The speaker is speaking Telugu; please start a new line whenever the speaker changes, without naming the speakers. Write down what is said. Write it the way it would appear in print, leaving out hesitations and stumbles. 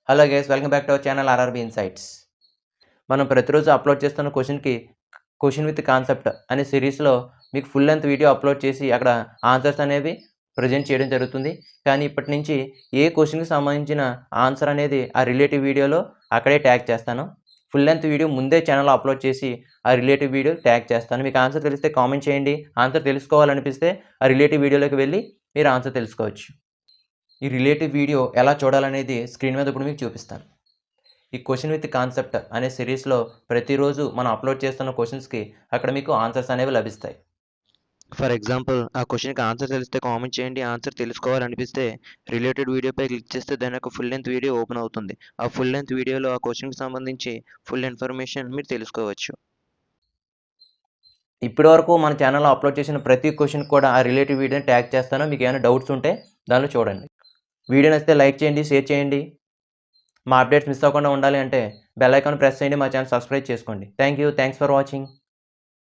Hello guys, welcome back to our channel RRB insights. మనం ప్రతిరోజు అప్లోడ్ చేస్తున్న క్వశ్చన్ విత్ కాన్సెప్ట్ అనే సిరీస్లో మీకు ఫుల్ లెంత్ వీడియో అప్లోడ్ చేసి అక్కడ ఆన్సర్స్ అనేవి ప్రజెంట్ చేయడం జరుగుతుంది. కానీ ఇప్పటి నుంచి ఏ క్వశ్చన్కి సంబంధించిన ఆన్సర్ అనేది ఆ రిలేటివ్ వీడియోలో అక్కడే ట్యాగ్ చేస్తాను. ఫుల్ లెంత్ వీడియో ముందే ఛానల్లో అప్లోడ్ చేసి ఆ రిలేటివ్ వీడియో ట్యాగ్ చేస్తాను. మీకు ఆన్సర్ తెలిస్తే కామెంట్ చేయండి. ఆన్సర్ తెలుసుకోవాలనిపిస్తే ఆ రిలేటివ్ వీడియోలోకి వెళ్ళి మీరు ఆన్సర్ తెలుసుకోవచ్చు. ఈ రిలేటివ్ వీడియో ఎలా చూడాలనేది స్క్రీన్ మీద ఇప్పుడు మీకు చూపిస్తాను. ఈ క్వశ్చన్ విత్ కాన్సెప్ట్ అనే సిరీస్లో ప్రతిరోజు మనం అప్లోడ్ చేస్తున్న క్వశ్చన్స్కి అక్కడ మీకు ఆన్సర్స్ అనేవి లభిస్తాయి.
ఫర్ ఎగ్జాంపుల్, ఆ క్వశ్చన్కి ఆన్సర్ తెలిస్తే కామెంట్ చేయండి. ఆన్సర్ తెలుసుకోవాలనిపిస్తే రిలేటెడ్ వీడియోపై క్లిక్ చేస్తే దాని యొక్క ఫుల్ లెంత్ వీడియో ఓపెన్ అవుతుంది. ఆ ఫుల్ లెంత్ వీడియోలో ఆ క్వశ్చన్కి సంబంధించి ఫుల్ ఇన్ఫర్మేషన్ మీరు తెలుసుకోవచ్చు.
ఇప్పటివరకు మన ఛానల్లో అప్లోడ్ చేసిన ప్రతి క్వశ్చన్ కూడా ఆ రిలేటివ్ వీడియోని ట్యాగ్ చేస్తాను. మీకు ఏమైనా డౌట్స్ ఉంటే దానిలో చూడండి. వీడియో నచ్చితే లైక్ చేయండి, షేర్ చేయండి. మా అప్డేట్స్ మిస్ అవ్వకుండా ఉండాలి అంటే బెల్ ఐకాన్ ప్రెస్ చేయండి, మా ఛానల్ సబ్స్క్రైబ్ చేసుకోండి. Thanks for watching.